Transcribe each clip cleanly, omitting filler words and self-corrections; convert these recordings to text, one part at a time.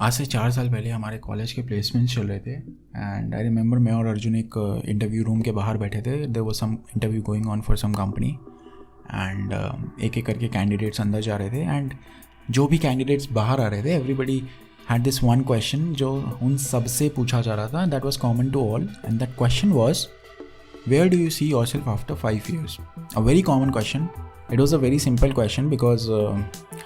आज से 4 साल पहले हमारे कॉलेज के प्लेसमेंट्स चल रहे थे एंड आई रिमेंबर मैं और अर्जुन एक इंटरव्यू रूम के बाहर बैठे थे. There was some interview going on for some company and एक एक करके कैंडिडेट्स अंदर जा रहे थे एंड जो भी कैंडिडेट्स बाहर आ रहे थे everybody had this one question जो उन सब से पूछा जा रहा था. That was common to all and that question was where do you see yourself after 5 years. A very common question. It was a very simple question because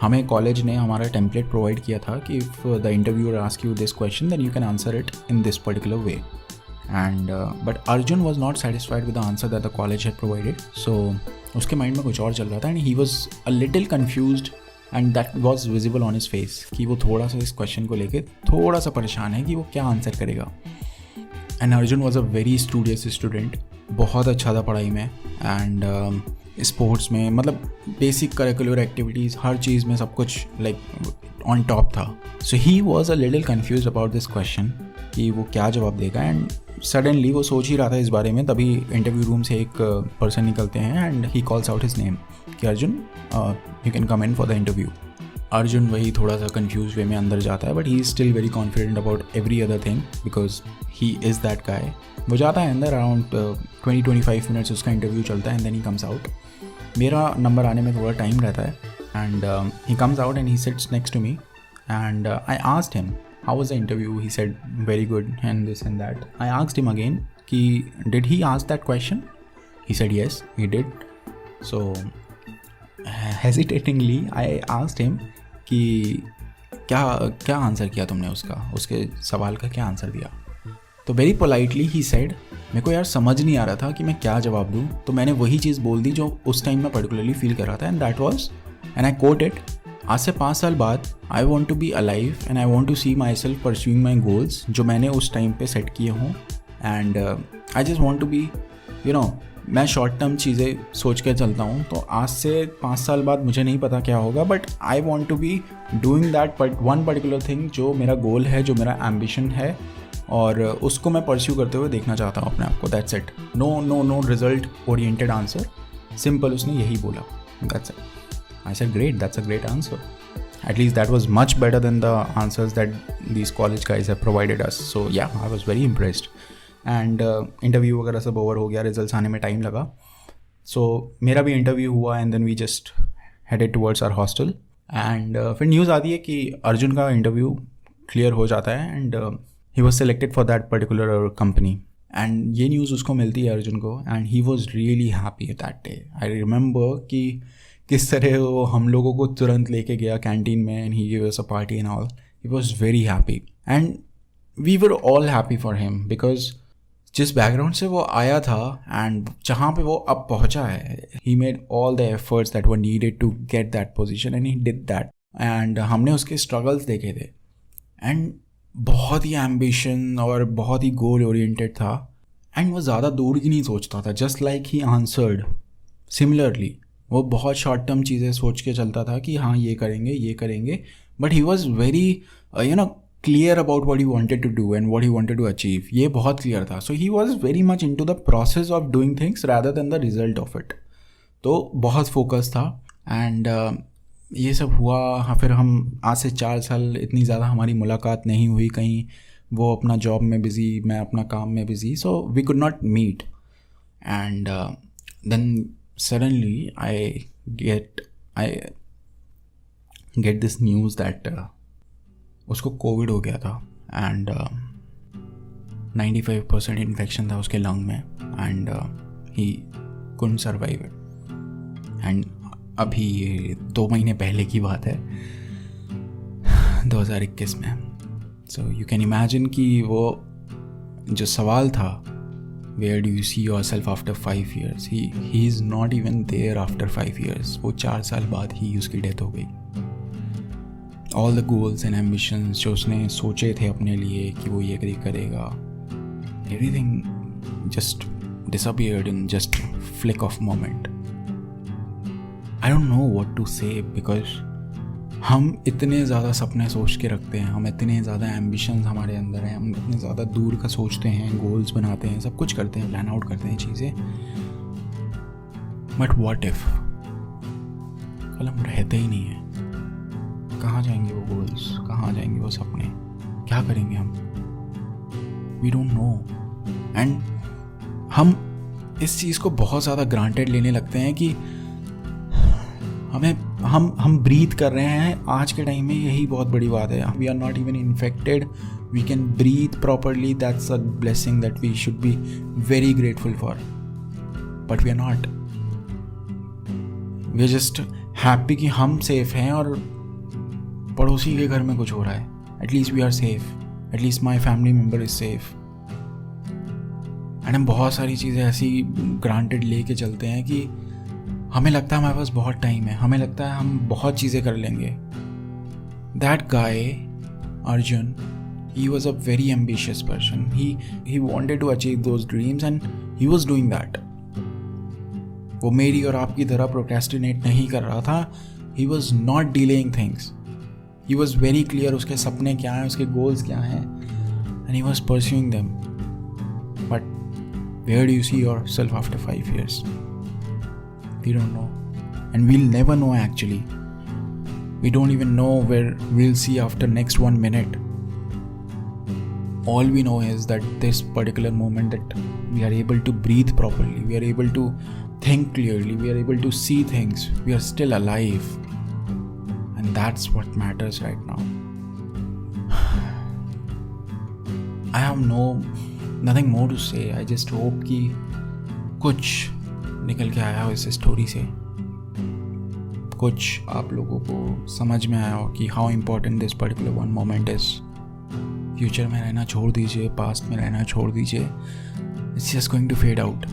हमें college ने हमारा टेम्पलेट प्रोवाइड किया था कि if the interviewer ask you this question then you can answer it in this particular way. And but Arjun was not satisfied with the answer that the college had provided. So उसके mind में कुछ और चल रहा था and he was a little confused and that was visible on his face कि वो थोड़ा सा इस क्वेश्चन को लेके थोड़ा सा परेशान है कि वो क्या आंसर करेगा. And Arjun was a very studious student. बहुत अच्छा था पढ़ाई में एंड स्पोर्ट्स में, मतलब बेसिक करिकुलर एक्टिविटीज़ हर चीज़ में सब कुछ लाइक ऑन टॉप था. So he was a little confuse about this question कि वो क्या जवाब देगा. एंड सडनली वो सोच ही रहा था इस बारे में, तभी इंटरव्यू रूम से एक पर्सन निकलते हैं and he calls out his name कि Arjun you can come in for the interview. Arjun वही थोड़ा सा कन्फ्यूज वे में अंदर जाता है but he is still very confident about every other thing because he is that guy. वो जाता है अंदर. अराउंड 20-25 मिनट्स उसका इंटरव्यू चलता है and then he comes out. मेरा नंबर आने में थोड़ा टाइम रहता है and he comes out and he sits next to me and I asked him how was the interview. He said very good and this and that. I asked him again कि did he ask that question. He said yes he did. So hesitatingly I asked him कि क्या answer किया तुमने उसके सवाल का क्या answer दिया. तो वेरी पोलाइटली ही सेड मेरे को यार समझ नहीं आ रहा था कि मैं क्या जवाब दूँ, तो मैंने वही चीज़ बोल दी जो उस टाइम मैं पर्टिकुलरली फील कर रहा था and that was and I quote it. आज से 5 साल बाद I want to be alive and I want to see myself pursuing my goals जो मैंने उस टाइम पे सेट किए हों. And I just want to be मैं शॉर्ट टर्म चीज़ें सोच के चलता हूँ. तो आज से 5 साल बाद मुझे नहीं पता क्या होगा but I want to be doing that one particular thing जो मेरा गोल है, जो मेरा एम्बिशन है और उसको मैं परस्यू करते हुए देखना चाहता हूँ अपने आप को. That's it. No result oriented answer. Simple उसने यही बोला. That's it. I said great, that's a great answer. At least that was much better than the answers that these college guys have provided us. So yeah, I was very impressed. And interview वगैरह सब over हो गया. Results आने में time लगा. सो मेरा भी interview हुआ and then we just headed towards our hostel. And फिर न्यूज़ आती है कि अर्जुन का इंटरव्यू क्लियर हो जाता है and he was selected for that particular company. And ये न्यूज़ उसको मिलती है अर्जुन को and he was really happy that day. I remember कि किस तरह वो हम लोगों को तुरंत लेके गया कैंटीन में and he give us a party and all. He was very happy and we were all happy for him because जिस बैकग्राउंड से वो आया था एंड जहाँ पे वो अब पहुँचा है, he made all the efforts that were needed to get that position and he did that. And हमने उसके स्ट्रगल्स देखे थे एंड बहुत ही एम्बिशन और बहुत ही गोल ओरिएंटेड था एंड वो ज़्यादा दूर की नहीं सोचता था. Just like he answered similarly. वो बहुत शॉर्ट टर्म चीज़ें सोच के चलता था कि हाँ ये करेंगे but he was very clear about what he wanted to do and what he wanted to achieve. ये बहुत clear था. So he was very much into the process of doing things rather than the result of it. तो बहुत focus था and ये सब हुआ. हाँ, फिर हम आज से 4 साल इतनी ज़्यादा हमारी मुलाकात नहीं हुई कहीं. वो अपना जॉब में बिज़ी, मैं अपना काम में busy. So we could not meet and then suddenly I get this news that उसको कोविड हो गया था एंड 95% इन्फेक्शन था उसके लंग में and he couldn't survive it. And अभी ये 2 महीने पहले की बात है 2021 में. सो यू कैन इमेजिन कि वो जो सवाल था where do you see yourself after 5 years, he is not even there after 5 years. वो 4 साल बाद ही उसकी डेथ हो गई. All the goals and ambitions जो उसने सोचे थे अपने लिए कि वो ये करेगा, everything just disappeared in just flick of moment. I don't know what to say because हम इतने ज़्यादा सपने सोच के रखते हैं, हम इतने ज़्यादा एम्बिशंस हमारे अंदर हैं, हम इतने ज़्यादा दूर का सोचते हैं, गोल्स बनाते हैं, सब कुछ करते हैं, प्लान आउट करते हैं चीज़ें. बट व्हाट इफ कल हम रहते ही नहीं हैं. कहाँ जाएंगे वो गोल्स, कहाँ जाएंगे वो सपने. क्या करेंगे हम? We don't know. एंड हम इस चीज़ को बहुत ज़्यादा ग्रांटेड लेने लगते हैं कि हम ब्रीथ कर रहे हैं। आज के टाइम में यही बहुत बड़ी बात है। We are not even infected, we can breathe properly. That's a blessing that we should be very grateful for, but we are not. We are just happy कि हम सेफ हैं और पड़ोसी के घर में कुछ हो रहा है। At least we are safe, at least my family member is safe. And हम बहुत सारी चीज़ें ऐसी ग्रांटेड लेके चलते हैं कि हमें लगता है हमारे पास बहुत टाइम है, हमें लगता है हम बहुत चीज़ें कर लेंगे। That guy Arjun, he was a very ambitious person. He wanted to achieve those dreams and he was doing that. वो मेरी और आपकी तरह प्रोक्रेस्टिनेट नहीं कर रहा था. He was not delaying things. He was very clear उसके सपने क्या हैं, उसके goals क्या हैं, and he was pursuing them. But where do you see yourself after 5 years? We don't know, and we'll never know actually. We don't even know where we'll see after next 1 minute. All we know is that this particular moment that we are able to breathe properly, we are able to think clearly, we are able to see things, we are still alive, and that's what matters right now. I have nothing more to say. I just hope कि कुछ निकल के आया हो इस story से, कुछ आप लोगों को समझ में आया हो कि how important this particular one moment is. Future में रहना छोड़ दीजिए, पास्ट में रहना छोड़ दीजिए, it's just going to fade out.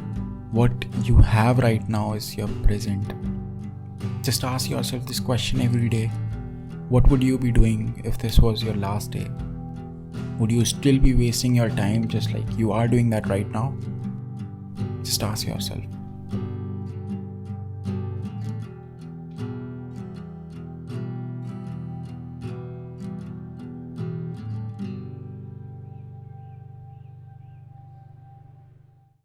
What you have right now is your present. Just ask yourself this question every day, what would you be doing if this was your last day? Would you still be wasting your time just like you are doing that right now? Just ask yourself.